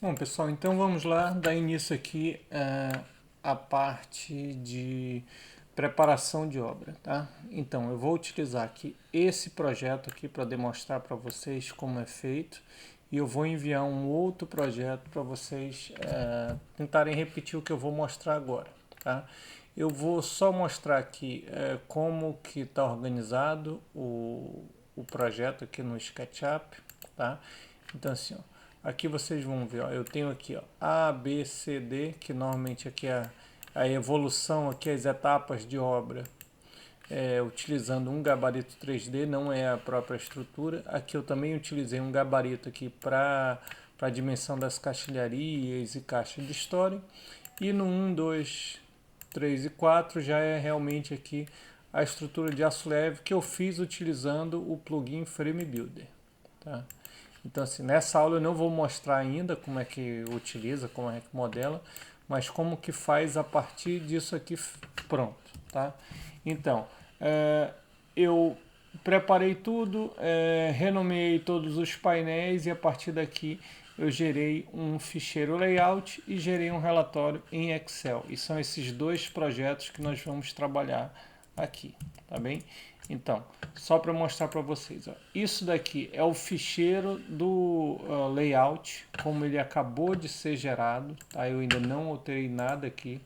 Bom, pessoal, então vamos lá dar início aqui à parte de preparação de obra, tá? Então, eu vou utilizar aqui esse projeto aqui para demonstrar para vocês como é feito e eu vou enviar um outro projeto para vocês tentarem repetir o que eu vou mostrar agora, tá? Eu vou só mostrar aqui como que está organizado o projeto aqui no SketchUp, tá? Então assim, ó, aqui vocês vão ver, ó, eu tenho aqui ó, A, B, C, D, que normalmente aqui é a evolução, aqui as etapas de obra, utilizando um gabarito 3D, não é a própria estrutura. Aqui eu também utilizei um gabarito aqui para a dimensão das caixilharias e caixa de história. E no 1, 2, 3 e 4 já é realmente aqui a estrutura de aço leve que eu fiz utilizando o plugin Frame Builder, tá? Então, assim, nessa aula eu não vou mostrar ainda como é que utiliza, como é que modela, mas como que faz a partir disso aqui pronto, tá? Então, eu preparei tudo, renomeei todos os painéis e a partir daqui eu gerei um ficheiro layout e gerei um relatório em Excel. E são esses dois projetos que nós vamos trabalhar aqui, tá bem? Então, só para mostrar para vocês, ó, isso daqui é o ficheiro do layout, como ele acabou de ser gerado, tá? Eu ainda não alterei nada aqui.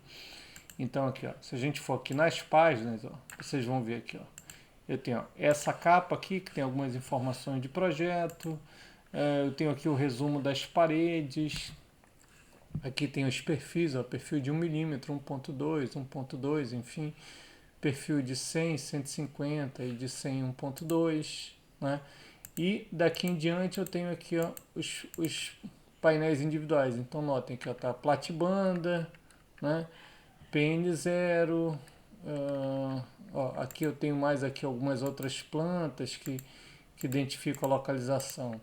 Então aqui, ó, se a gente for aqui nas páginas, ó, vocês vão ver aqui, ó, eu tenho ó, essa capa aqui que tem algumas informações de projeto, eu tenho aqui o resumo das paredes, aqui tem os perfis, ó, perfil de 1 milímetro, 1.2, 1.2, enfim, perfil de 100, 150 e de 100, 1.2, né? E daqui em diante eu tenho aqui ó, os painéis individuais. Então notem que tá platibanda, né? PN0, aqui eu tenho mais aqui algumas outras plantas que identificam a localização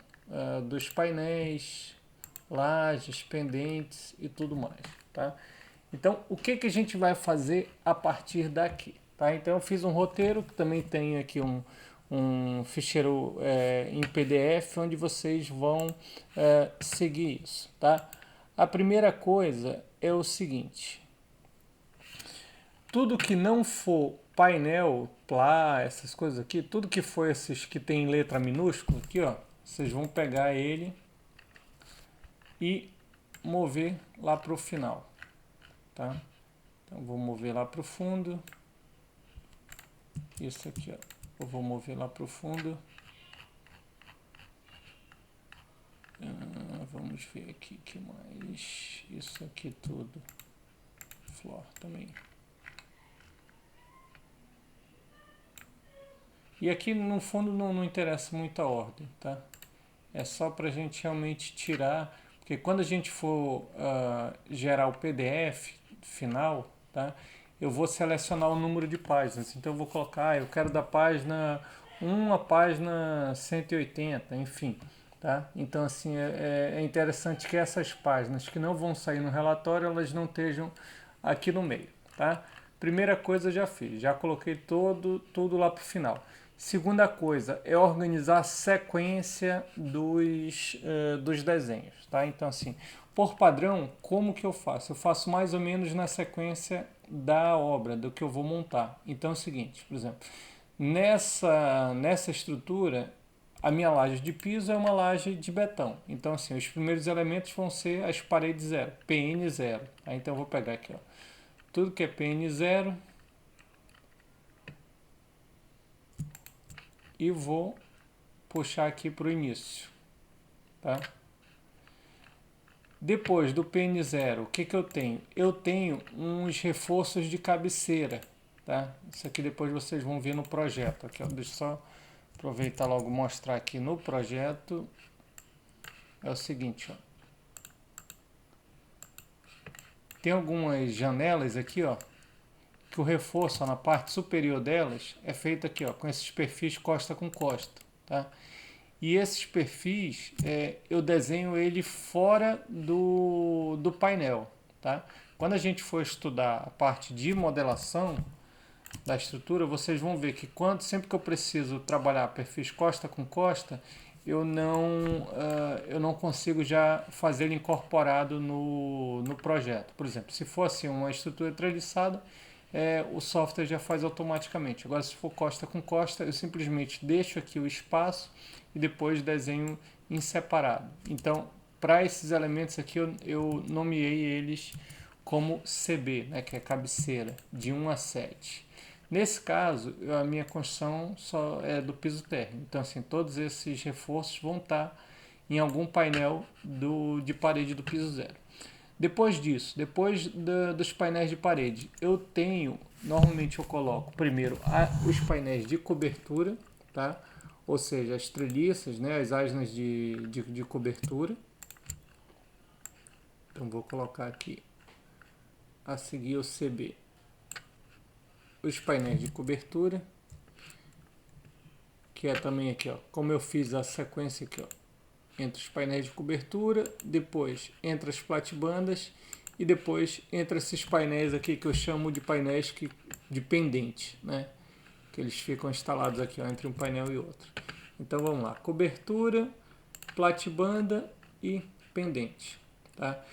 dos painéis, lajes, pendentes e tudo mais, tá? Então, o que, que a gente vai fazer a partir daqui? Tá? Então, eu fiz um roteiro que também tem aqui um ficheiro em PDF onde vocês vão seguir isso. Tá? A primeira coisa é o seguinte: tudo que não for painel, plá, essas coisas aqui, tudo que for esses que tem letra minúscula aqui, ó, vocês vão pegar ele e mover lá para o final. Tá? Então, vou mover lá para o fundo. Isso aqui, ó, eu vou mover lá para o fundo. Vamos ver aqui que mais. Isso aqui tudo. Flor também. E aqui no fundo não interessa muito a ordem, tá? É só para a gente realmente tirar, porque quando a gente for gerar o PDF final, tá? Eu vou selecionar o número de páginas. Então eu vou colocar, eu quero da página 1 à página 180, enfim. Tá? Então assim é interessante que essas páginas que não vão sair no relatório, elas não estejam aqui no meio. Tá? Primeira coisa eu já fiz, já coloquei tudo lá para o final. Segunda coisa é organizar a sequência dos desenhos, tá? Então assim, por padrão, como que eu faço? Eu faço mais ou menos na sequência da obra, do que eu vou montar. Então é o seguinte, por exemplo, nessa estrutura, a minha laje de piso é uma laje de betão. Então assim, os primeiros elementos vão ser as paredes zero, PN zero. Tá? Então eu vou pegar aqui, ó, tudo que é PN zero, e vou puxar aqui para o início, tá? Depois do PN0, o que eu tenho? Eu tenho uns reforços de cabeceira, tá? Isso aqui depois vocês vão ver no projeto. Aqui, ó, deixa eu só aproveitar logo e mostrar aqui no projeto. É o seguinte, ó. Tem algumas janelas aqui, ó, que o reforço ó, na parte superior delas é feito aqui, ó, com esses perfis costa com costa, tá? E esses perfis, eu desenho ele fora do painel, tá? Quando a gente for estudar a parte de modelação da estrutura, vocês vão ver que sempre que eu preciso trabalhar perfis costa com costa, eu não consigo já fazer ele incorporado no projeto. Por exemplo, se for assim uma estrutura treliçada, o software já faz automaticamente. Agora, se for costa com costa, eu simplesmente deixo aqui o espaço e depois desenho em separado. Então, para esses elementos aqui, eu nomeei eles como CB, né, que é cabeceira, de 1 a 7. Nesse caso, a minha construção só é do piso térreo. Então, assim, todos esses reforços vão estar em algum painel de parede do piso zero. Depois disso, depois dos painéis de parede, normalmente eu coloco primeiro os painéis de cobertura, tá? Ou seja, as treliças, né, as asnas de cobertura. Então vou colocar aqui a seguir o CB. Os painéis de cobertura, que é também aqui, ó, como eu fiz a sequência aqui, ó, entre os painéis de cobertura, depois entre as platibandas e depois entre esses painéis aqui que eu chamo de painéis de pendente, né? Que eles ficam instalados aqui, ó, entre um painel e outro. Então vamos lá, cobertura, platibanda e pendente, tá?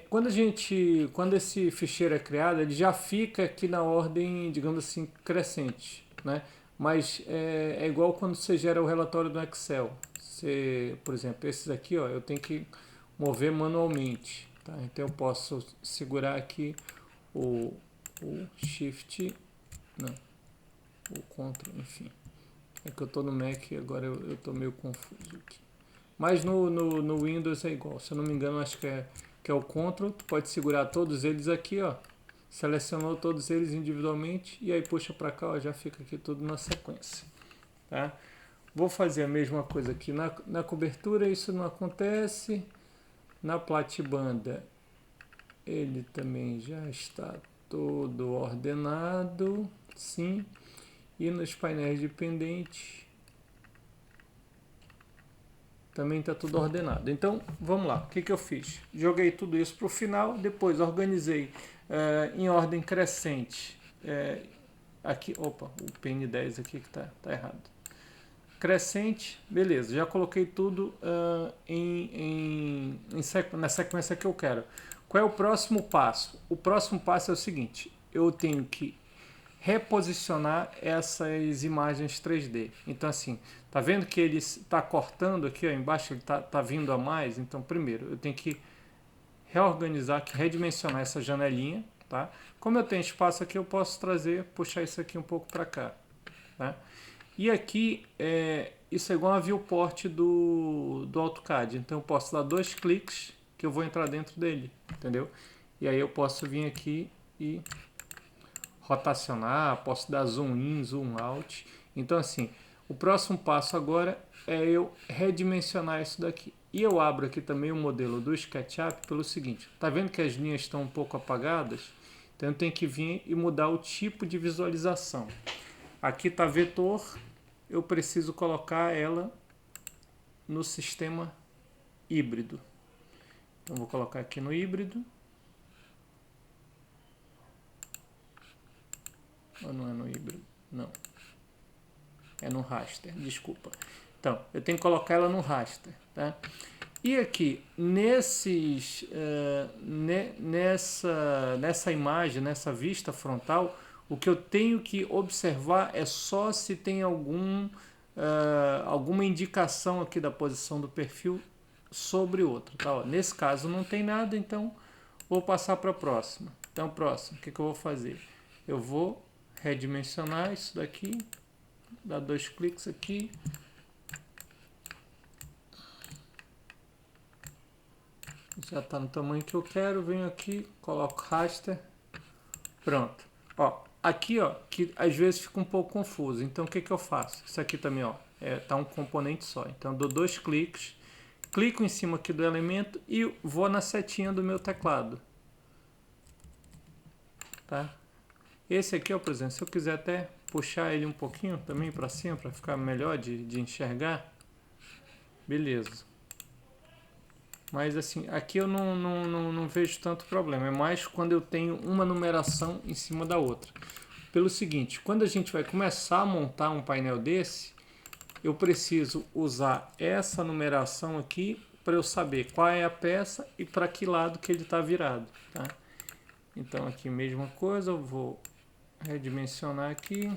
Quando esse ficheiro é criado, ele já fica aqui na ordem, digamos assim, crescente, né? Mas é igual quando você gera o relatório do Excel. Por exemplo, esses aqui, ó, eu tenho que mover manualmente, tá? Então eu posso segurar aqui o Shift, não, o Ctrl, enfim. É que eu estou no Mac e agora eu estou meio confuso aqui. Mas no Windows é igual, se eu não me engano, acho que é o Ctrl, tu pode segurar todos eles aqui, ó. Selecionou todos eles individualmente e aí puxa para cá, ó, já fica aqui tudo na sequência, tá? Vou fazer a mesma coisa aqui na cobertura, isso não acontece. Na platibanda, ele também já está todo ordenado, sim. E nos painéis de pendente, também está tudo ordenado. Então, vamos lá. O que eu fiz? Joguei tudo isso para o final, depois organizei em ordem crescente. Aqui, opa, o PN10 aqui que está errado. Crescente, beleza, já coloquei tudo na sequência que eu quero. Qual é o próximo passo? O próximo passo é o seguinte, eu tenho que reposicionar essas imagens 3D. Então assim, tá vendo que ele está cortando aqui, ó, embaixo ele tá vindo a mais? Então primeiro eu tenho que reorganizar, redimensionar essa janelinha, tá? Como eu tenho espaço aqui, eu posso puxar isso aqui um pouco para cá, tá? E aqui, isso é igual a viewport do AutoCAD. Então eu posso dar 2 cliques que eu vou entrar dentro dele, entendeu? E aí eu posso vir aqui e rotacionar, posso dar zoom in, zoom out. Então assim, o próximo passo agora é eu redimensionar isso daqui. E eu abro aqui também o modelo do SketchUp pelo seguinte, tá vendo que as linhas estão um pouco apagadas? Então eu tenho que vir e mudar o tipo de visualização. Aqui está vetor, eu preciso colocar ela no sistema híbrido. Então vou colocar aqui no híbrido. Ou não é no híbrido? Não. É no raster, desculpa. Então, eu tenho que colocar ela no raster, tá? E aqui, nessa imagem, nessa vista frontal, o que eu tenho que observar é só se tem alguma indicação aqui da posição do perfil sobre outro. Tá? Ó, nesse caso não tem nada, então vou passar para a próxima. Então, próximo, o que eu vou fazer? Eu vou redimensionar isso daqui, dar 2 cliques aqui. Já está no tamanho que eu quero, venho aqui, coloco raster, pronto. Ó, aqui, ó, que às vezes fica um pouco confuso, então o que eu faço? Isso aqui também, ó, tá um componente só, então eu dou 2 cliques, clico em cima aqui do elemento e vou na setinha do meu teclado, tá? Esse aqui, ó, por exemplo, se eu quiser até puxar ele um pouquinho também para cima, para ficar melhor de enxergar, beleza. Mas assim, aqui eu não vejo tanto problema, é mais quando eu tenho uma numeração em cima da outra. Pelo seguinte, quando a gente vai começar a montar um painel desse, eu preciso usar essa numeração aqui para eu saber qual é a peça e para que lado que ele está virado, tá? Então aqui mesma coisa, eu vou redimensionar aqui.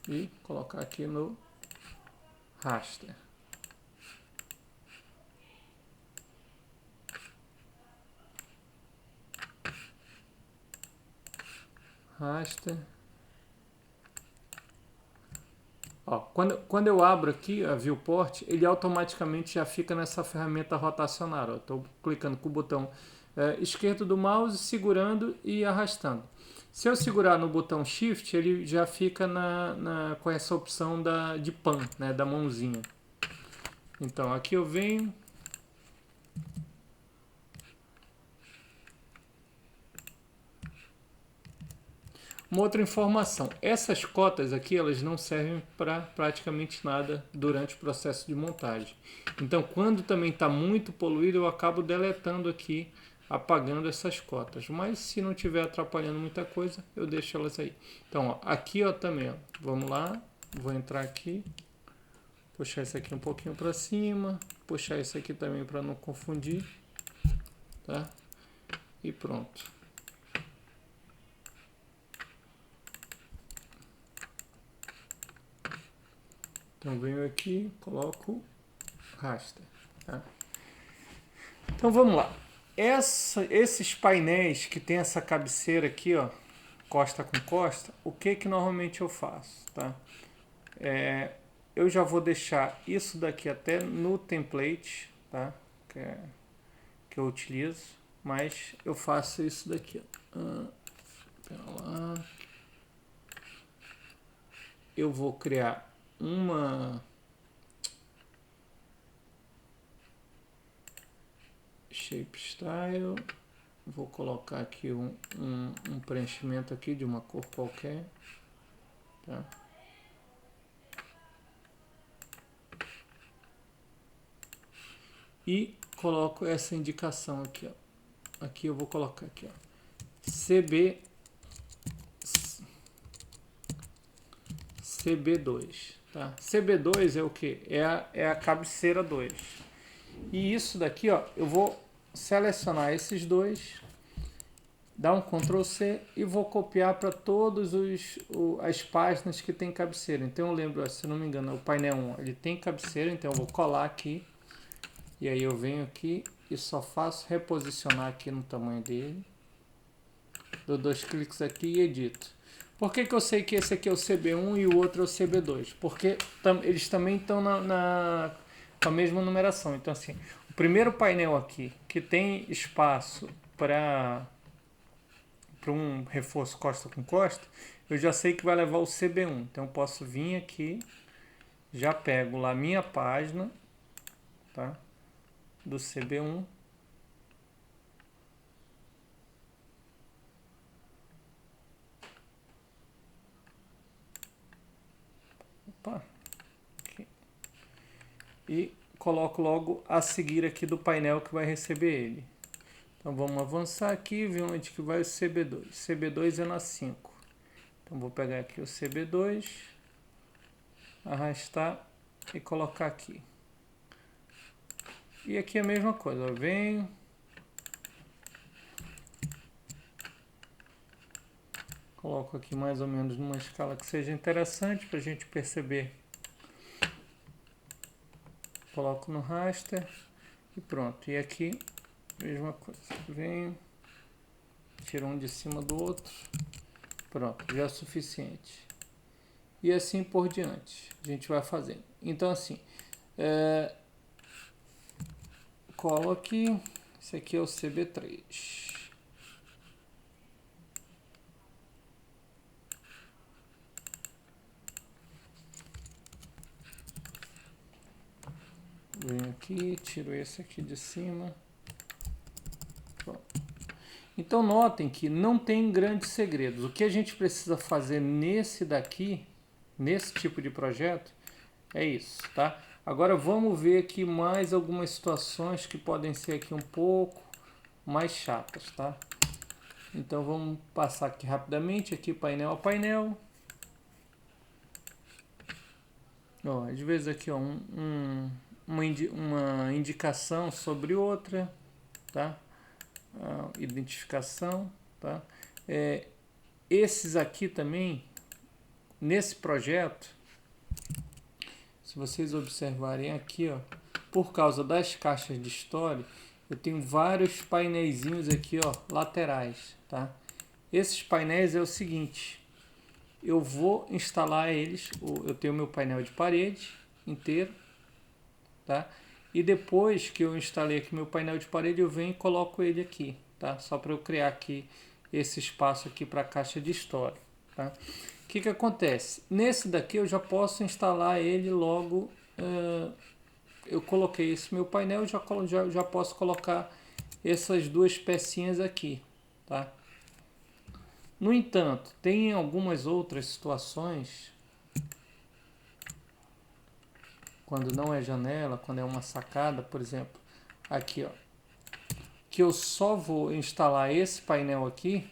E colocar aqui no raster. Raster. Ó, quando eu abro aqui a viewport, ele automaticamente já fica nessa ferramenta rotacionar. Estou clicando com o botão esquerdo do mouse, segurando e arrastando. Se eu segurar no botão Shift, ele já fica com essa opção de pan, né, da mãozinha. Então aqui eu venho. Uma outra informação, essas cotas aqui elas não servem para praticamente nada durante o processo de montagem. Então quando também está muito poluído eu acabo deletando aqui, apagando essas cotas. Mas se não estiver atrapalhando muita coisa, eu deixo elas aí. Então ó, aqui ó, também, ó, vamos lá, vou entrar aqui, puxar isso aqui um pouquinho para cima, puxar isso aqui também para não confundir, tá? E pronto. Então venho aqui, coloco raster, tá? Então vamos lá. Esses painéis que tem essa cabeceira aqui, ó, costa com costa, o que normalmente eu faço, tá? Eu já vou deixar isso daqui até no template, tá? Que eu utilizo, mas eu faço isso daqui, ó. Pera lá. Eu vou criar uma shape style, vou colocar aqui um preenchimento aqui de uma cor qualquer, tá? E coloco essa indicação aqui, ó. Aqui eu vou colocar aqui, ó, CB2, tá? CB2 é o que? É a cabeceira 2. E isso daqui, ó, eu vou selecionar esses dois, dar um Ctrl C e vou copiar para todas as páginas que tem cabeceira. Então eu lembro, ó, se não me engano, o painel 1 ele tem cabeceira, então eu vou colar aqui. E aí eu venho aqui e só faço reposicionar aqui no tamanho dele. Dou 2 cliques aqui e edito. Por que eu sei que esse aqui é o CB1 e o outro é o CB2? Porque eles também estão com a mesma numeração. Então assim, o primeiro painel aqui, que tem espaço para um reforço costa com costa, eu já sei que vai levar o CB1. Então eu posso vir aqui, já pego lá a minha página, tá? Do CB1. Opa, aqui. E coloco logo a seguir aqui do painel que vai receber ele. Então vamos avançar aqui, ver onde que vai o CB2. CB2 é na 5. Então vou pegar aqui o CB2, arrastar e colocar aqui. E aqui é a mesma coisa, eu venho, coloco aqui mais ou menos numa escala que seja interessante para a gente perceber. Coloco no raster e pronto. E aqui, mesma coisa, venho, tiro um de cima do outro, pronto, já é suficiente. E assim por diante, a gente vai fazendo. Então assim, colo aqui, esse aqui é o CB3. Venho aqui, tiro esse aqui de cima. Pronto. Então notem que não tem grandes segredos. O que a gente precisa fazer nesse daqui, nesse tipo de projeto, é isso, tá? Agora vamos ver aqui mais algumas situações que podem ser aqui um pouco mais chatas, tá? Então vamos passar aqui rapidamente, aqui painel a painel. Ó, às vezes aqui ó, uma indicação sobre outra, tá? Identificação, tá? Esses aqui também, nesse projeto, se vocês observarem aqui, ó, por causa das caixas de história, eu tenho vários painéisinhos aqui, ó, laterais, tá? Esses painéis é o seguinte, eu vou instalar eles, eu tenho meu painel de parede inteiro, tá? E depois que eu instalei aqui meu painel de parede, eu venho e coloco ele aqui, tá? Só para eu criar aqui esse espaço aqui para a caixa de história, tá? O que acontece? Nesse daqui eu já posso instalar ele logo. Eu coloquei esse meu painel, já posso colocar essas duas pecinhas aqui, tá? No entanto, tem algumas outras situações, quando não é janela, quando é uma sacada, por exemplo, aqui ó, que eu só vou instalar esse painel aqui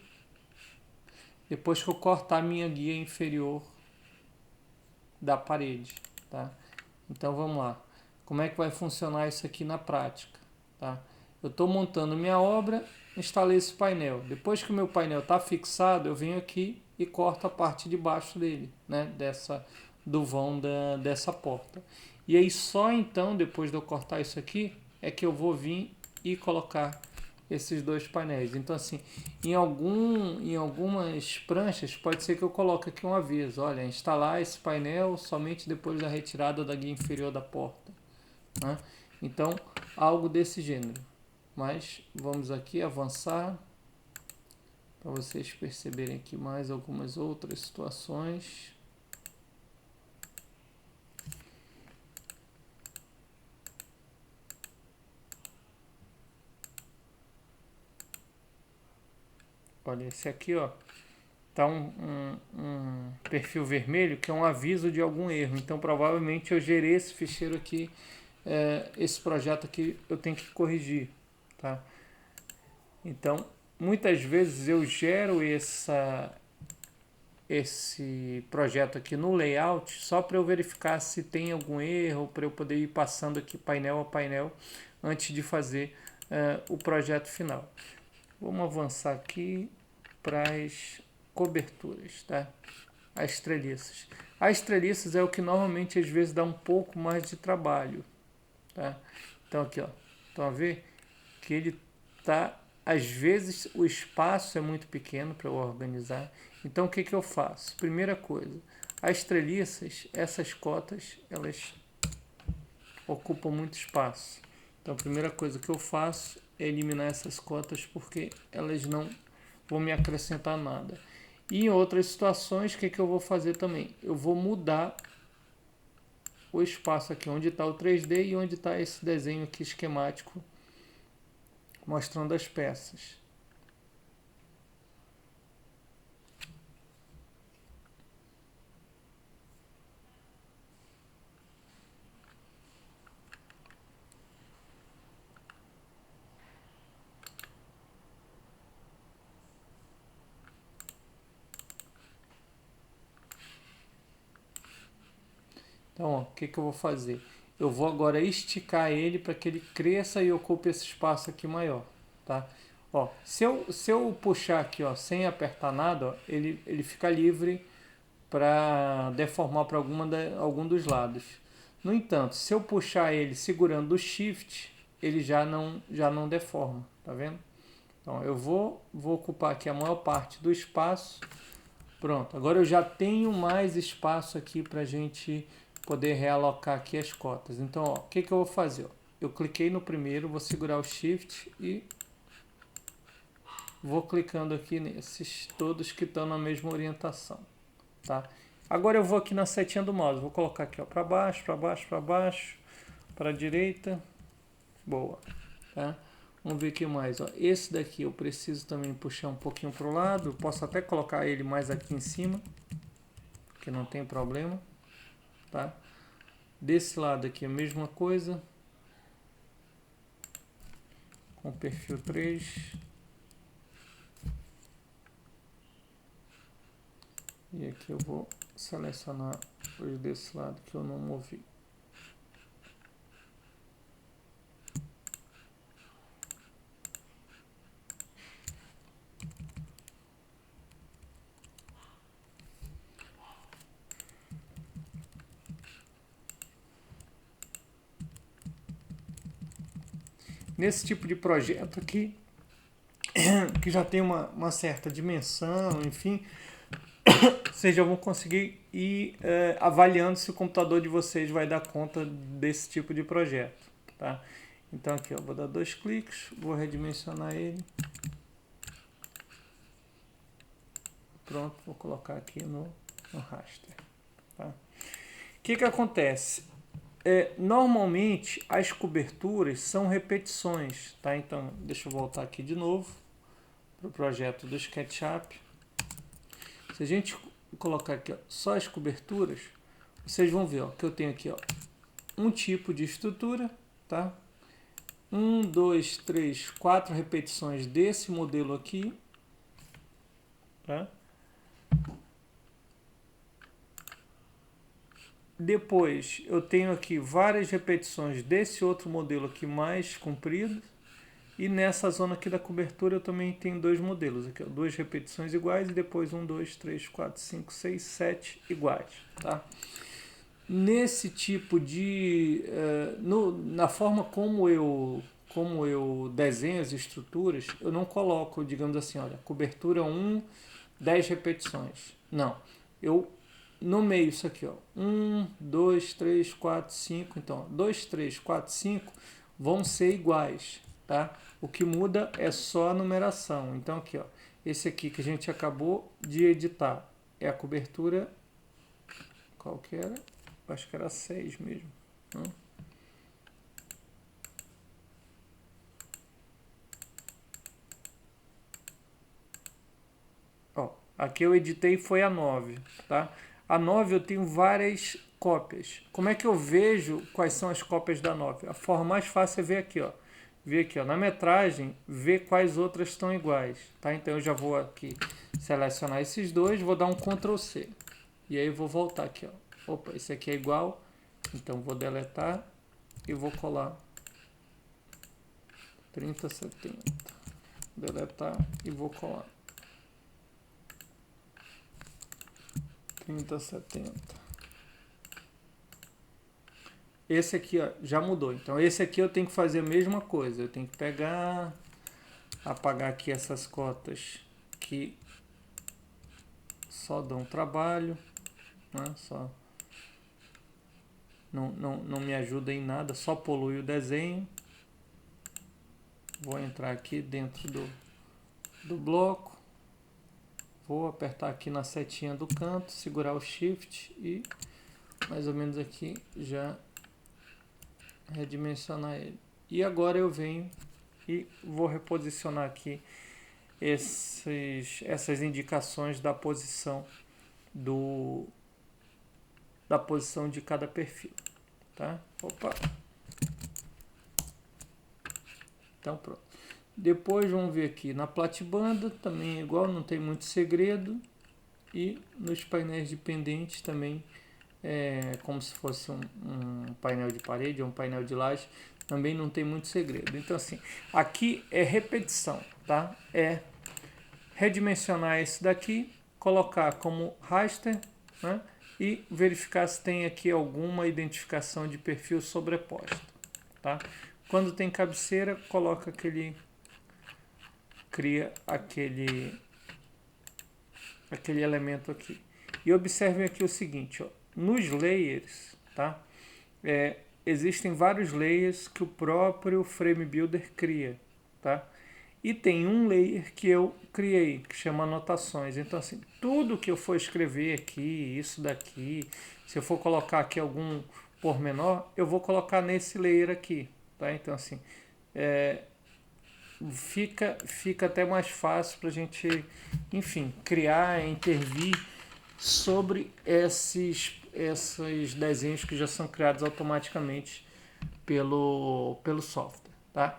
depois que eu cortar a minha guia inferior da parede, tá? Então vamos lá, como é que vai funcionar isso aqui na prática, tá? Eu estou montando minha obra, instalei esse painel. Depois que o meu painel está fixado, eu venho aqui e corto a parte de baixo dele, né? Do vão dessa porta. E aí só então, depois de eu cortar isso aqui, é que eu vou vir e colocar esses dois painéis. Então assim, em algumas pranchas pode ser que eu coloque aqui um aviso, olha, instalar esse painel somente depois da retirada da guia inferior da porta, né? Então, algo desse gênero. Mas vamos aqui avançar para vocês perceberem aqui mais algumas outras situações. Olha, esse aqui ó, tá um perfil vermelho que é um aviso de algum erro. Então provavelmente eu gerei esse ficheiro aqui, esse projeto aqui eu tenho que corrigir, tá? Então muitas vezes eu gero esse projeto aqui no layout só para eu verificar se tem algum erro, para eu poder ir passando aqui painel a painel antes de fazer o projeto final. Vamos avançar aqui para as coberturas, tá? As treliças. As treliças é o que normalmente às vezes dá um pouco mais de trabalho, tá? Então aqui ó, estão a ver que ele tá, às vezes o espaço é muito pequeno para eu organizar. Então o que eu faço? Primeira coisa, as treliças, essas cotas, elas ocupam muito espaço. Então a primeira coisa que eu faço é eliminar essas cotas porque elas não vão me acrescentar nada. E em outras situações, o que eu vou fazer também? Eu vou mudar o espaço aqui onde está o 3D e onde está esse desenho aqui esquemático mostrando as peças. Então, ó, o que eu vou fazer? Eu vou agora esticar ele para que ele cresça e ocupe esse espaço aqui maior, tá? Ó, se eu puxar aqui, ó, sem apertar nada, ó, ele fica livre para deformar para algum dos lados. No entanto, se eu puxar ele segurando o Shift, ele já não deforma, tá vendo? Então eu vou ocupar aqui a maior parte do espaço. Pronto, agora eu já tenho mais espaço aqui para a gente poder realocar aqui as cotas. Então, ó, o que eu vou fazer? Ó? Eu cliquei no primeiro, vou segurar o Shift e vou clicando aqui nesses todos que estão na mesma orientação, tá? Agora eu vou aqui na setinha do mouse, vou colocar aqui para baixo, para baixo, para baixo, para a direita, boa, tá? Vamos ver o que mais, ó. Esse daqui eu preciso também puxar um pouquinho para o lado, eu posso até colocar ele mais aqui em cima, que não tem problema, tá? Desse lado aqui a mesma coisa, com perfil 3. E aqui eu vou selecionar os desse lado que eu não movi. Nesse tipo de projeto aqui, que já tem uma certa dimensão, enfim, vocês já vão conseguir ir avaliando se o computador de vocês vai dar conta desse tipo de projeto, tá? Então aqui eu vou dar 2 cliques, vou redimensionar ele. Pronto, vou colocar aqui no raster. Tá? O que acontece? Normalmente as coberturas são repetições, tá? Então deixa eu voltar aqui de novo para o projeto do SketchUp. Se a gente colocar aqui ó, só as coberturas, vocês vão ver ó, que eu tenho aqui ó, um tipo de estrutura, tá? 1, 2, 3, 4 repetições desse modelo aqui, tá? Depois eu tenho aqui várias repetições desse outro modelo aqui mais comprido. E nessa zona aqui da cobertura eu também tenho 2 modelos. Aqui, ó, 2 repetições iguais e depois 1, 2, 3, 4, 5, 6, 7 iguais. Tá? Nesse tipo de... na forma como eu desenho as estruturas, eu não coloco, digamos assim, olha, cobertura 1, 10 repetições. Não. Eu nomeio isso aqui, ó. 1, 2, 3, 4, 5. Então, 2, 3, 4, 5 vão ser iguais, tá? O que muda é só a numeração. Então, aqui, ó. Esse aqui que a gente acabou de editar é a cobertura... Qual que era? Acho que era 6 mesmo. Ó, aqui eu editei foi a 9, tá? A 9 eu tenho várias cópias. Como é que eu vejo quais são as cópias da 9? A forma mais fácil é ver aqui, ó. Ver aqui, ó, na metragem, ver quais outras estão iguais, tá? Então eu já vou aqui selecionar esses dois, vou dar um Ctrl C. E aí eu vou voltar aqui, ó. Opa, esse aqui é igual, então vou deletar e vou colar 3070. Deletar e vou colar 3070. Esse aqui ó, já mudou. Então esse aqui eu tenho que fazer a mesma coisa. Eu tenho que pegar, apagar aqui essas cotas que só dão trabalho, né? Só não me ajuda em nada, só polui o desenho. Vou entrar aqui dentro do bloco. Vou apertar aqui na setinha do canto, segurar o Shift e mais ou menos aqui já redimensionar ele. E agora eu venho e vou reposicionar aqui essas indicações da posição da posição de cada perfil, tá? Opa. Então pronto. Depois vamos ver aqui na platibanda, também é igual, não tem muito segredo. E nos painéis de pendente também como se fosse um painel de parede ou um painel de laje, também não tem muito segredo. Então assim, aqui é repetição, tá? É redimensionar esse daqui, colocar como raster, né? E verificar se tem aqui alguma identificação de perfil sobreposta, tá? Quando tem cabeceira, coloca cria aquele elemento aqui. E observem aqui o seguinte, ó, nos layers, tá? Existem vários layers que o próprio Frame Builder cria, tá? E tem um layer que eu criei, que chama anotações. Então, assim, tudo que eu for escrever aqui, isso daqui, se eu for colocar aqui algum pormenor, eu vou colocar nesse layer aqui, tá? Então, assim, fica até mais fácil para a gente, enfim, criar, intervir sobre esses desenhos que já são criados automaticamente pelo software, tá?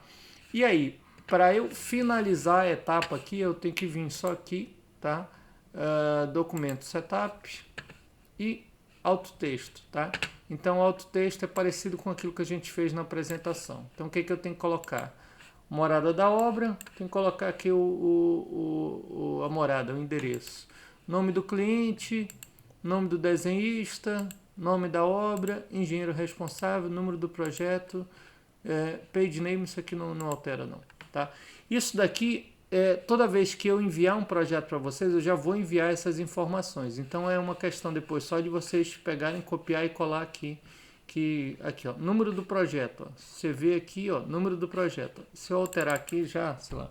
E aí, para eu finalizar a etapa aqui, eu tenho que vir só aqui, tá? documento setup e autotexto, tá? Então, o autotexto é parecido com aquilo que a gente fez na apresentação. Então, o que eu tenho que colocar? Morada da obra, tem que colocar aqui a morada, o endereço. Nome do cliente, nome do desenhista, nome da obra, engenheiro responsável, número do projeto, page name, isso aqui não altera não, tá? Isso daqui, toda vez que eu enviar um projeto para vocês, eu já vou enviar essas informações. Então é uma questão depois só de vocês pegarem, copiar e colar aqui. Aqui, ó, número do projeto, ó. Você vê aqui, ó, número do projeto. Se eu alterar aqui já, sei lá,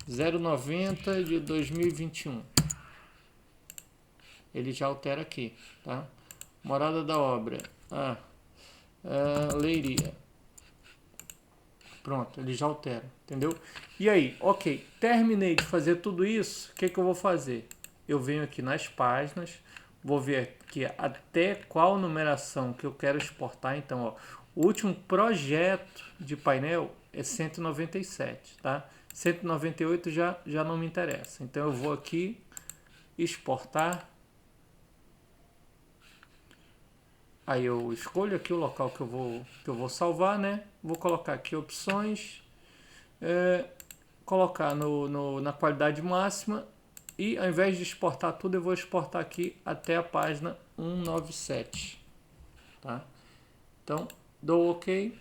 090 de 2021. Ele já altera aqui, tá? Morada da obra. Leiria. Pronto, ele já altera, entendeu? E aí, ok, terminei de fazer tudo isso, o que eu vou fazer? Eu venho aqui nas páginas, vou ver aqui até qual numeração que eu quero exportar. Então, ó, o último projeto de painel é 197, tá? 198 já não me interessa. Então, eu vou aqui exportar. Aí eu escolho aqui o local que eu vou salvar, né? Vou colocar aqui opções, colocar na qualidade máxima e ao invés de exportar tudo, eu vou exportar aqui até a página 197, tá? Então, dou OK,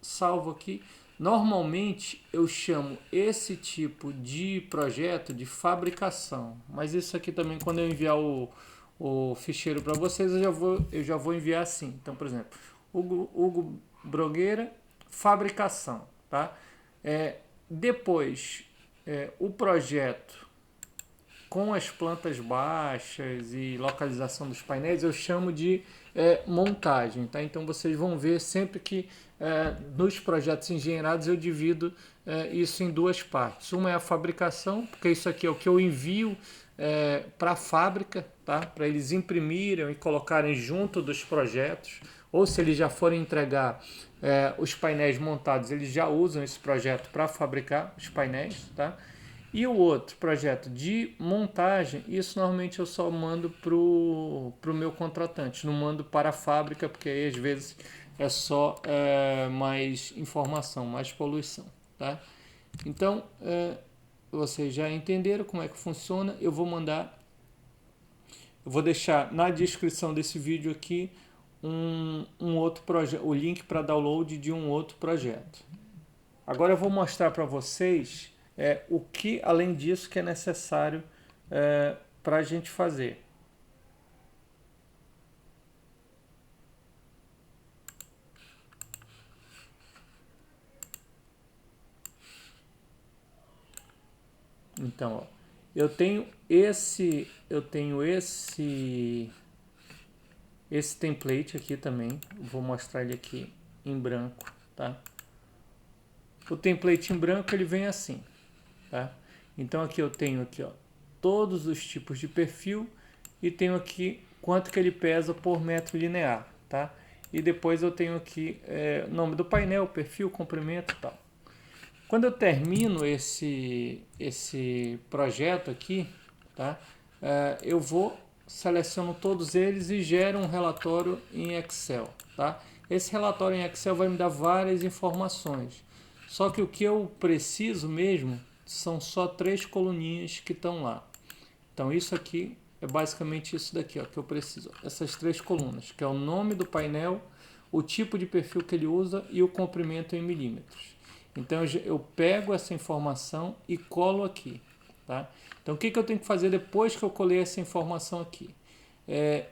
salvo aqui. Normalmente eu chamo esse tipo de projeto de fabricação, mas isso aqui também quando eu enviar o ficheiro para vocês, eu já vou enviar assim. Então, por exemplo, Hugo Brogueira, fabricação, tá? Depois, o projeto com as plantas baixas e localização dos painéis, eu chamo de montagem, tá? Então, vocês vão ver sempre que nos projetos engenheirados eu divido isso em duas partes. Uma é a fabricação, porque isso aqui é o que eu envio para a fábrica, tá? Para eles imprimirem e colocarem junto dos projetos, ou se eles já forem entregar os painéis montados, eles já usam esse projeto para fabricar os painéis, tá? E o outro projeto de montagem, isso normalmente eu só mando pro meu contratante, não mando para a fábrica, porque aí às vezes é só mais informação, mais poluição, tá? Então, vocês já entenderam como é que funciona. Eu vou deixar na descrição desse vídeo aqui um outro projeto, o link para download de um outro projeto. Agora eu vou mostrar para vocês o que além disso que é necessário para a gente fazer. Então, ó, eu tenho esse template aqui também. Vou mostrar ele aqui em branco, tá? O template em branco ele vem assim, tá? Então aqui eu tenho aqui, ó, todos os tipos de perfil e tenho aqui quanto que ele pesa por metro linear, tá? E depois eu tenho aqui nome do painel, perfil, comprimento e tal. Quando eu termino esse projeto aqui, tá? Eu seleciono todos eles e gero um relatório em Excel, tá? Esse relatório em Excel vai me dar várias informações. Só que o que eu preciso mesmo são só 3 coluninhas que estão lá. Então isso aqui é basicamente isso daqui, ó, que eu preciso. Essas 3 colunas, que é o nome do painel, o tipo de perfil que ele usa e o comprimento em milímetros. Então eu pego essa informação e colo aqui, tá? Então o que eu tenho que fazer depois que eu colei essa informação aqui?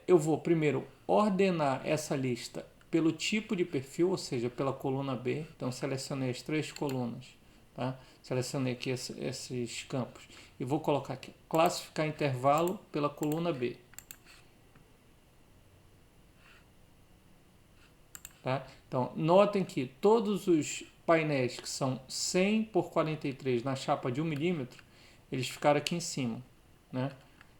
Eu vou primeiro ordenar essa lista pelo tipo de perfil, ou seja, pela coluna B. Então selecionei as 3 colunas, tá? Selecionei aqui esses campos e vou colocar aqui, classificar intervalo pela coluna B. Tá? Então notem que todos os painéis que são 100 por 43 na chapa de 1 milímetro, eles ficaram aqui em cima, né?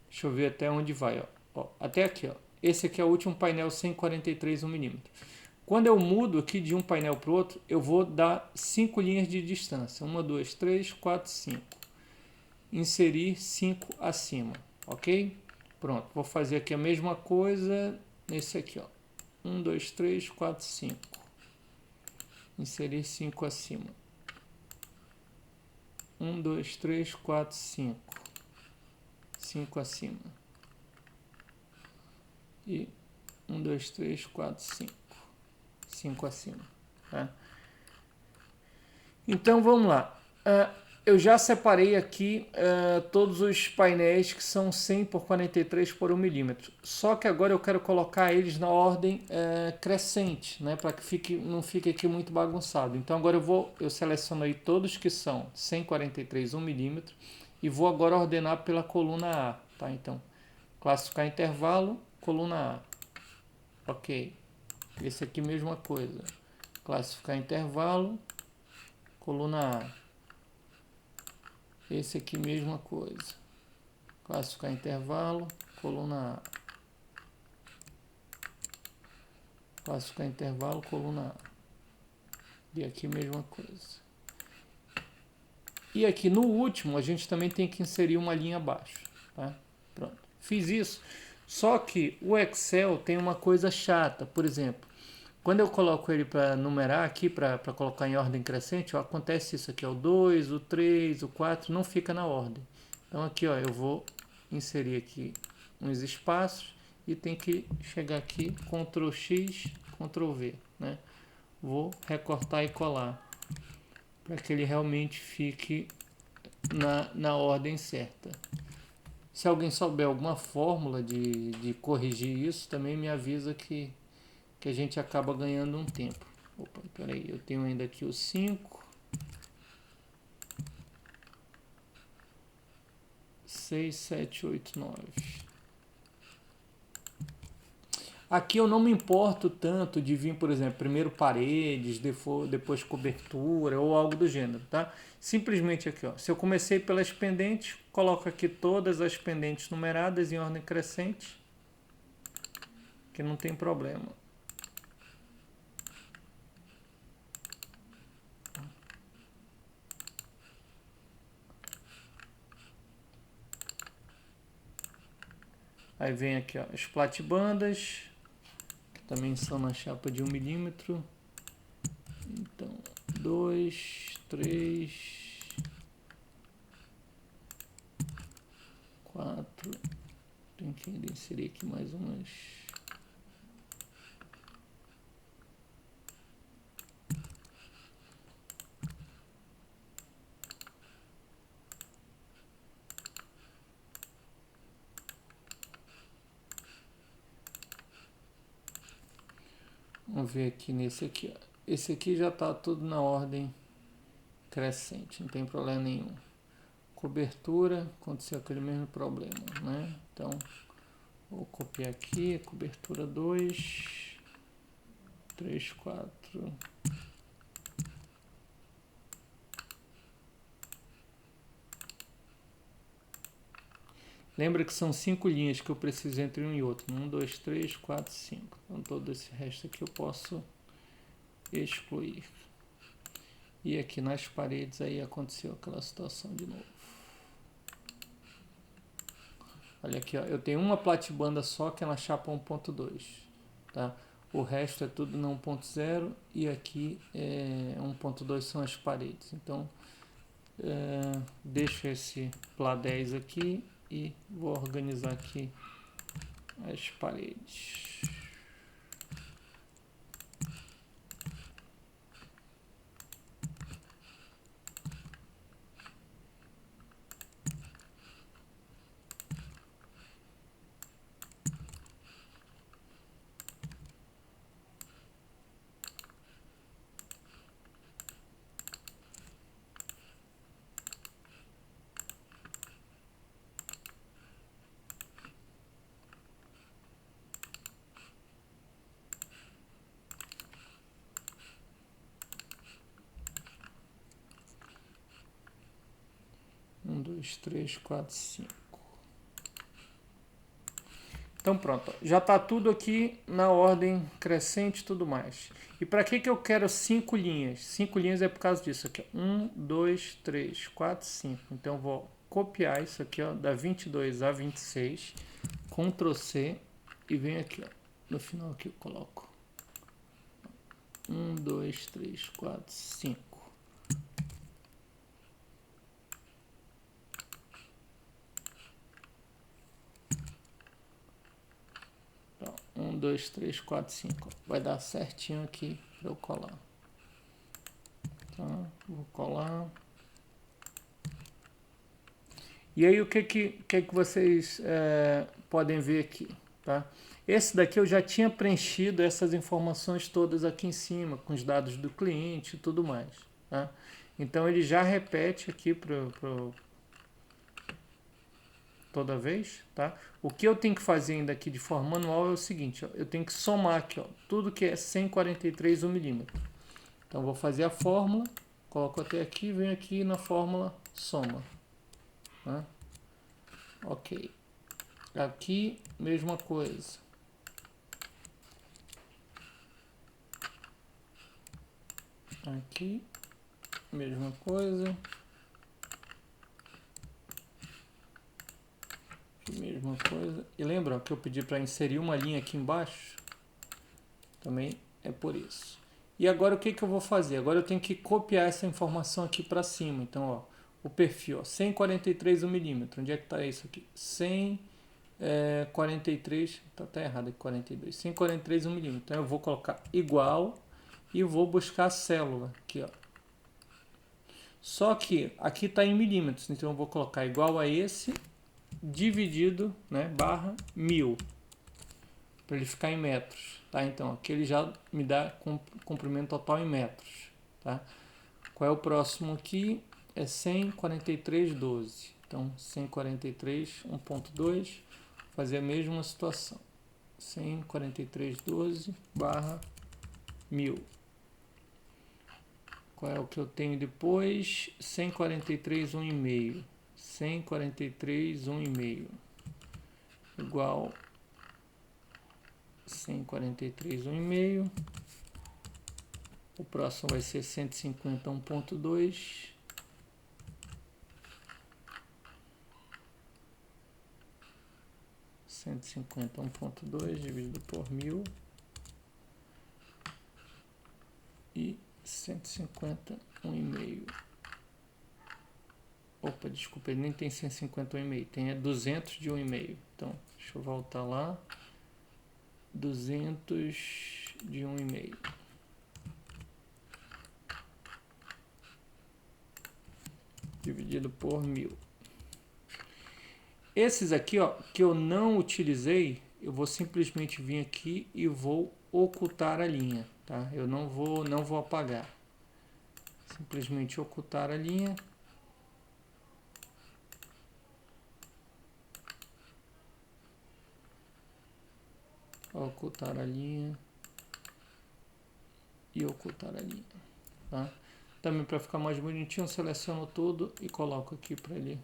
Deixa eu ver até onde vai, ó, até aqui, ó. Esse aqui é o último painel 143 1 milímetro. Quando eu mudo aqui de um painel para o outro, eu vou dar 5 linhas de distância. 1, 2, 3, 4, 5. Inserir 5 acima, Ok? Pronto, vou fazer aqui a mesma coisa nesse aqui, ó. 1, 2, 3, 4, 5. Inserir 5 acima. 1, 2, 3, 4, 5. 5 acima. E 1, 2, 3, 4, 5. 5 acima. Tá? Então vamos lá. Eu já separei aqui todos os painéis que são 100 por 43 por 1 milímetro. Só que agora eu quero colocar eles na ordem crescente, né, para que não fique aqui muito bagunçado. Então agora eu selecionei todos que são 143 1 milímetro e vou agora ordenar pela coluna A. Tá? Então, classificar intervalo, coluna A. Ok. Esse aqui mesma coisa. Classificar intervalo, coluna A. Esse aqui mesma coisa. Classificar intervalo, coluna A. Classificar intervalo, coluna A. E aqui mesma coisa. E aqui no último a gente também tem que inserir uma linha abaixo. Tá? Pronto. Fiz isso. Só que o Excel tem uma coisa chata. Por exemplo, quando eu coloco ele para numerar aqui, para colocar em ordem crescente, ó, acontece isso aqui, ó, o 2, o 3, o 4, não fica na ordem. Então aqui, ó, eu vou inserir aqui uns espaços e tem que chegar aqui, Ctrl X, Ctrl V, né? Vou recortar e colar para que ele realmente fique na ordem certa. Se alguém souber alguma fórmula de corrigir isso, também me avisa que a gente acaba ganhando um tempo. Opa, peraí, eu tenho ainda aqui o 5, 6, 7, 8, 9. Aqui eu não me importo tanto de vir, por exemplo, primeiro paredes, depois cobertura ou algo do gênero, tá? Simplesmente aqui, ó, se eu comecei pelas pendentes, coloco aqui todas as pendentes numeradas em ordem crescente, que não tem problema. Aí vem aqui, ó, as platibandas, que também são na chapa de 1 milímetro. Então, 2, 3, 4. Tem que ainda inserir aqui mais umas. Vamos ver aqui nesse aqui, ó. Esse aqui já está tudo na ordem crescente, não tem problema nenhum. Cobertura, aconteceu aquele mesmo problema, né? Então, vou copiar aqui, cobertura 2, 3, 4. Lembra que são 5 linhas que eu preciso entre um e outro. 1, 2, 3, 4, 5. Então todo esse resto aqui eu posso excluir. E aqui nas paredes aí aconteceu aquela situação de novo. Olha aqui, ó, eu tenho uma platibanda só que é na chapa 1.2. Tá? O resto é tudo na 1.0 e aqui 1.2 são as paredes. Então deixo esse Plá 10 aqui e vou organizar aqui as paredes. Um, dois, três, quatro, 5. Então pronto, já está tudo aqui na ordem crescente e tudo mais. E para que eu quero 5 linhas? 5 linhas é por causa disso aqui. 1, 2, 3, 4, 5. Então eu vou copiar isso aqui, ó, da 22 a 26, Ctrl C e venho aqui, ó, no final aqui eu coloco 1, 2, 3, 4, 5. Então, 1, 2, 3, 4, 5. Vai dar certinho aqui para eu colar. Tá, vou colar. E aí o que vocês podem ver aqui, tá? Esse daqui eu já tinha preenchido essas informações todas aqui em cima, com os dados do cliente e tudo mais, tá? Então ele já repete aqui toda vez, tá? O que eu tenho que fazer ainda aqui de forma manual é o seguinte, ó, eu tenho que somar aqui, ó, tudo que é 143 milímetro. Então vou fazer a fórmula, coloco até aqui, venho aqui na fórmula soma. Tá? Ok. Aqui, mesma coisa. Aqui, mesma coisa. Aqui, mesma coisa. E lembra que eu pedi para inserir uma linha aqui embaixo? Também é por isso. E agora o que eu vou fazer? Agora eu tenho que copiar essa informação aqui para cima. Então, ó, o perfil, ó, 143 milímetros. Onde é que está isso aqui? 143, tá errado aqui, 42. 143 milímetros. Então eu vou colocar igual e vou buscar a célula aqui, ó. Só que aqui está em milímetros, então eu vou colocar igual a esse dividido, né, barra 1000, para ele ficar em metros, tá? Então aqui ele já me dá comprimento total em metros, tá? Qual é o próximo aqui? É 143,12. Então 143, 1.2, fazer a mesma situação. 143,12 barra 1000. Qual é o que eu tenho depois? 143, 1,5. 143, 1,5. Igual 143, 1,5. O próximo vai ser 150, 1.2. 150, 1.2 dividido por 1000. E 150, 1,5. Opa, desculpa, ele nem tem 150, 1,5. Tem 200 de 1,5. Então, deixa eu voltar lá. 200 de 1,5. Dividido por 1000. Esses aqui, ó, que eu não utilizei, eu vou simplesmente vir aqui e vou ocultar a linha, tá? Eu não vou apagar. Simplesmente ocultar a linha. Ocultar a linha. E ocultar a linha, tá? Também para ficar mais bonitinho, eu seleciono tudo e coloco aqui para ele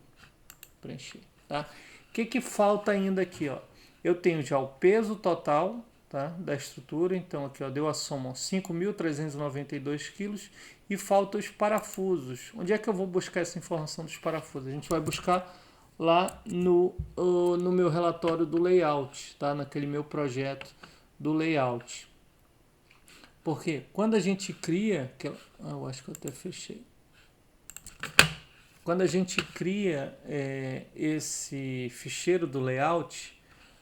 preencher, tá? O que falta ainda aqui, ó? Eu tenho já o peso total, tá, da estrutura, então aqui, ó, deu a soma 5.392 quilos e falta os parafusos. Onde é que eu vou buscar essa informação dos parafusos? A gente vai buscar lá no meu relatório do layout, tá? Naquele meu projeto do layout. Porque quando a gente cria, eu acho que eu até fechei. Quando a gente cria esse ficheiro do layout,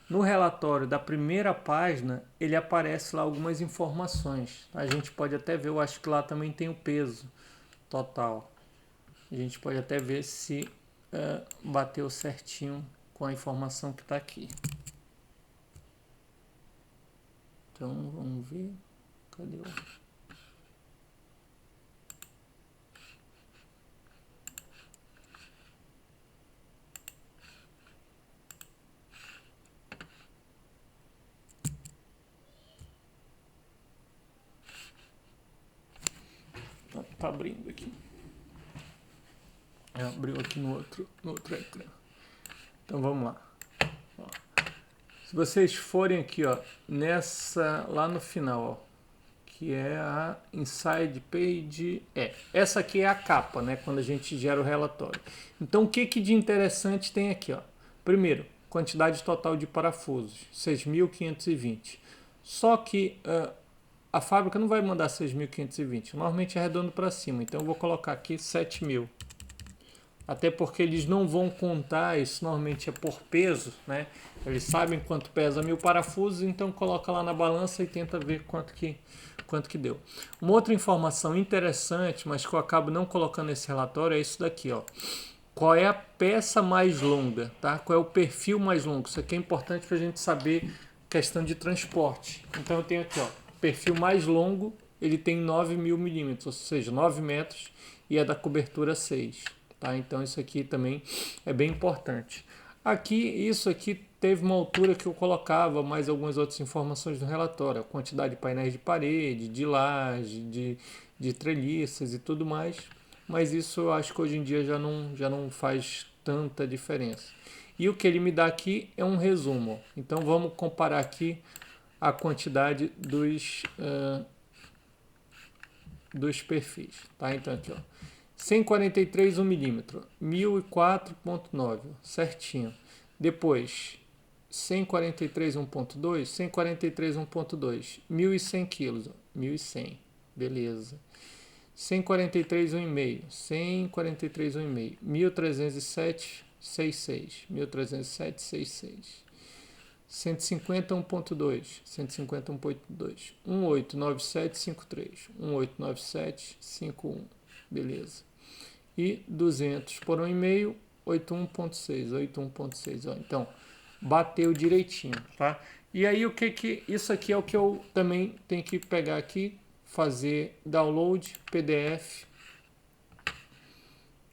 no relatório da primeira página, ele aparece lá algumas informações. A gente pode até ver, eu acho que lá também tem o peso total. A gente pode até ver se bateu certinho com a informação que está aqui. Então, vamos ver. Cadê o... Tá abrindo aqui. Abriu aqui no outro ecrã. Então vamos lá. Ó. Se vocês forem aqui, ó, lá no final, ó, que é a Inside Page. Essa aqui é a capa, né, quando a gente gera o relatório. Então, o que de interessante tem aqui? Ó? Primeiro, quantidade total de parafusos, 6.520. Só que a fábrica não vai mandar 6.520, normalmente é redondo para cima, então eu vou colocar aqui 7.000. Até porque eles não vão contar, isso normalmente é por peso, né? Eles sabem quanto pesa 1.000 parafusos, então coloca lá na balança e tenta ver quanto que deu. Uma outra informação interessante, mas que eu acabo não colocando nesse relatório, é isso daqui, ó. Qual é a peça mais longa, tá? Qual é o perfil mais longo? Isso aqui é importante para a gente saber questão de transporte. Então eu tenho aqui, ó, perfil mais longo, ele tem 9.000 milímetros, ou seja, 9 metros, e é da cobertura 6. Tá? Então isso aqui também é bem importante. Aqui, isso aqui teve uma altura que eu colocava mais algumas outras informações no relatório, a quantidade de painéis de parede, de laje, de treliças e tudo mais, mas isso eu acho que hoje em dia já não faz tanta diferença. E o que ele me dá aqui é um resumo. Então vamos comparar aqui a quantidade dos perfis. Tá? Então aqui, ó. 143 1 milímetro, 1004.9, certinho. Depois, 143 1.2, 143 1.2, 1.100 quilos, 1.100, beleza. 143 1,5, 143 1,5, 1.307,66, 1.307,66. 150 1.2, 150 1.2, 189753, 189751, beleza. E 200 por 1,5, 81.6, 81.6, ó. Então, bateu direitinho, tá? E aí isso aqui é o que eu também tenho que pegar aqui, fazer download PDF.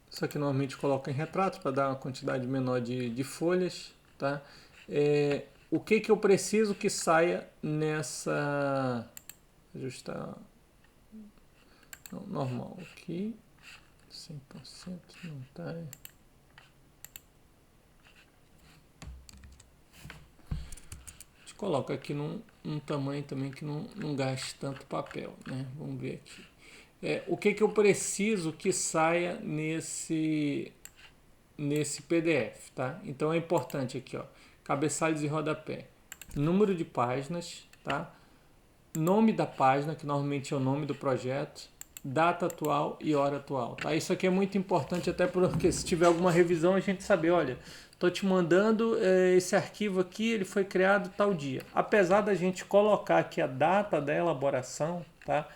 Isso aqui normalmente coloca em retrato para dar uma quantidade menor de folhas, tá? O que eu preciso que saia nessa... Ajustar... Não, normal aqui. 100% não tá... A gente coloca aqui num tamanho também que não gaste tanto papel, né? Vamos ver aqui. O que eu preciso que saia nesse PDF, tá? Então é importante aqui, ó, cabeçalhos e rodapé, número de páginas, tá? Nome da página, que normalmente é o nome do projeto, data atual e hora atual, tá? Isso aqui é muito importante até porque se tiver alguma revisão a gente saber, olha, tô te mandando esse arquivo aqui, ele foi criado tal dia. Apesar da gente colocar aqui a data da elaboração, tá?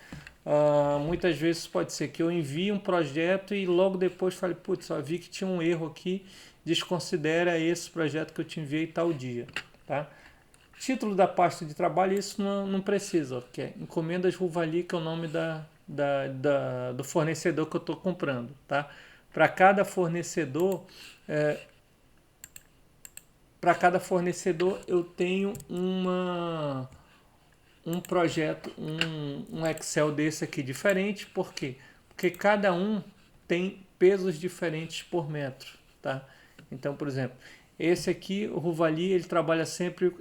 Muitas vezes pode ser que eu envie um projeto e logo depois fale, putz, só vi que tinha um erro aqui, desconsidera esse projeto que eu te enviei tal dia, tá? Título da pasta de trabalho, isso não precisa, que é encomendas Ruvali, que é o nome do fornecedor que eu estou comprando, tá? Para cada fornecedor, eu tenho um projeto, um Excel desse aqui diferente. Por quê? Porque cada um tem pesos diferentes por metro, tá? Então, por exemplo, esse aqui, o Ruvali, ele trabalha sempre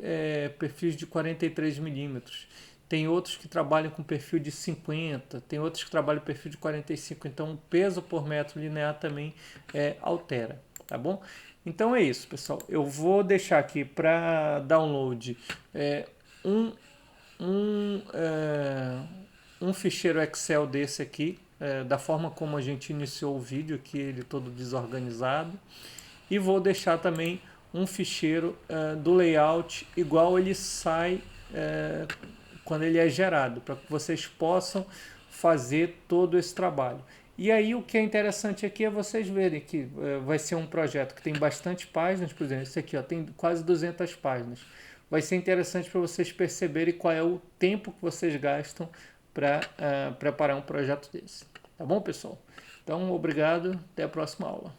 perfis de 43 milímetros. Tem outros que trabalham com perfil de 50, tem outros que trabalham com perfil de 45. Então, o peso por metro linear também altera, tá bom? Então é isso, pessoal. Eu vou deixar aqui para download um ficheiro Excel desse aqui, da forma como a gente iniciou o vídeo aqui, ele todo desorganizado. E vou deixar também um ficheiro do layout igual ele sai quando ele é gerado, para que vocês possam fazer todo esse trabalho. E aí o que é interessante aqui é vocês verem que vai ser um projeto que tem bastante páginas, por exemplo, esse aqui ó, tem quase 200 páginas. Vai ser interessante para vocês perceberem qual é o tempo que vocês gastam para preparar um projeto desse. Tá bom, pessoal? Então, obrigado, até a próxima aula.